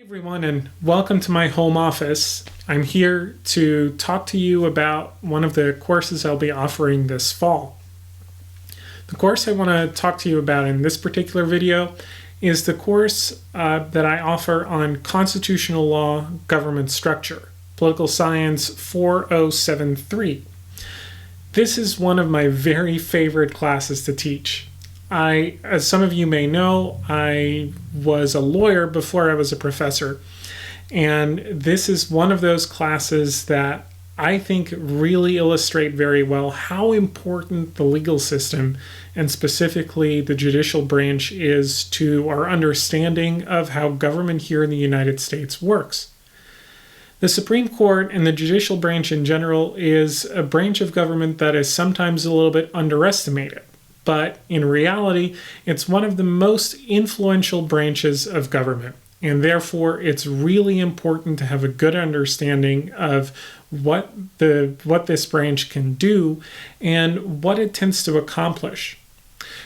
Everyone, and welcome to my home office. I'm here to talk to you about one of the courses I'll be offering this fall. The course I want to talk to you about in this particular video is the course that I offer on constitutional law, government structure, Political Science 4073. This is one of my very favorite classes to teach. As some of you may know, I was a lawyer before I was a professor, and this is one of those classes that I think really illustrate very well how important the legal system, and specifically the judicial branch, is to our understanding of how government here in the United States works. The Supreme Court and the judicial branch in general is a branch of government that is sometimes a little bit underestimated. But in reality, it's one of the most influential branches of government, and therefore it's really important to have a good understanding of what this branch can do and what it tends to accomplish.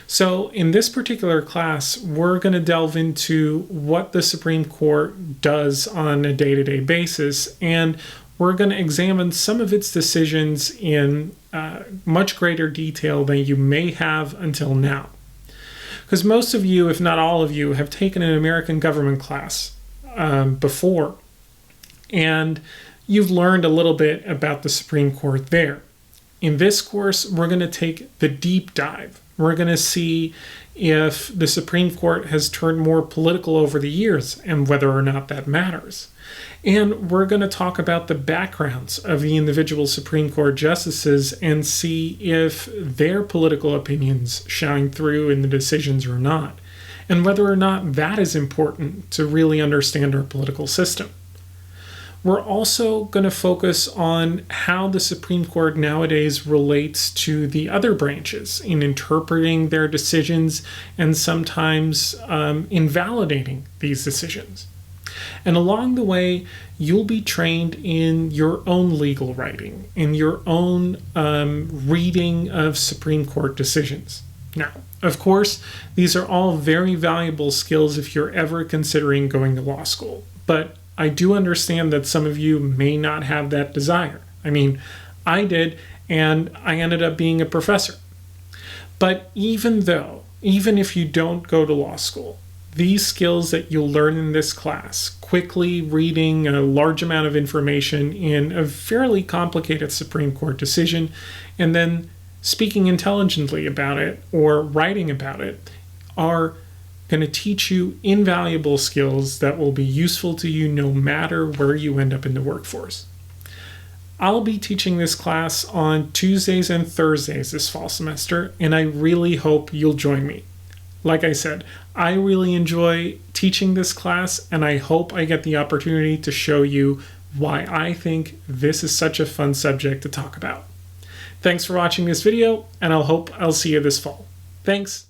So in this particular class, we're going to delve into what the Supreme Court does on a day-to-day basis, and we're going to examine some of its decisions in much greater detail than you may have until now. Because most of you, if not all of you, have taken an American government class before, and you've learned a little bit about the Supreme Court there. In this course, we're going to take the deep dive. We're going to see if the Supreme Court has turned more political over the years and whether or not that matters. And we're going to talk about the backgrounds of the individual Supreme Court justices and see if their political opinions shine through in the decisions or not, and whether or not that is important to really understand our political system. We're also going to focus on how the Supreme Court nowadays relates to the other branches in interpreting their decisions and sometimes invalidating these decisions. And along the way, you'll be trained in your own legal writing, in your own reading of Supreme Court decisions. Now, of course, these are all very valuable skills if you're ever considering going to law school. But I do understand that some of you may not have that desire. I mean, I did, and I ended up being a professor. But even if you don't go to law school, these skills that you'll learn in this class, quickly reading a large amount of information in a fairly complicated Supreme Court decision, and then speaking intelligently about it or writing about it, are going to teach you invaluable skills that will be useful to you no matter where you end up in the workforce. I'll be teaching this class on Tuesdays and Thursdays this fall semester, and I really hope you'll join me. Like I said, I really enjoy teaching this class, and I hope I get the opportunity to show you why I think this is such a fun subject to talk about. Thanks for watching this video, and I'll see you this fall. Thanks.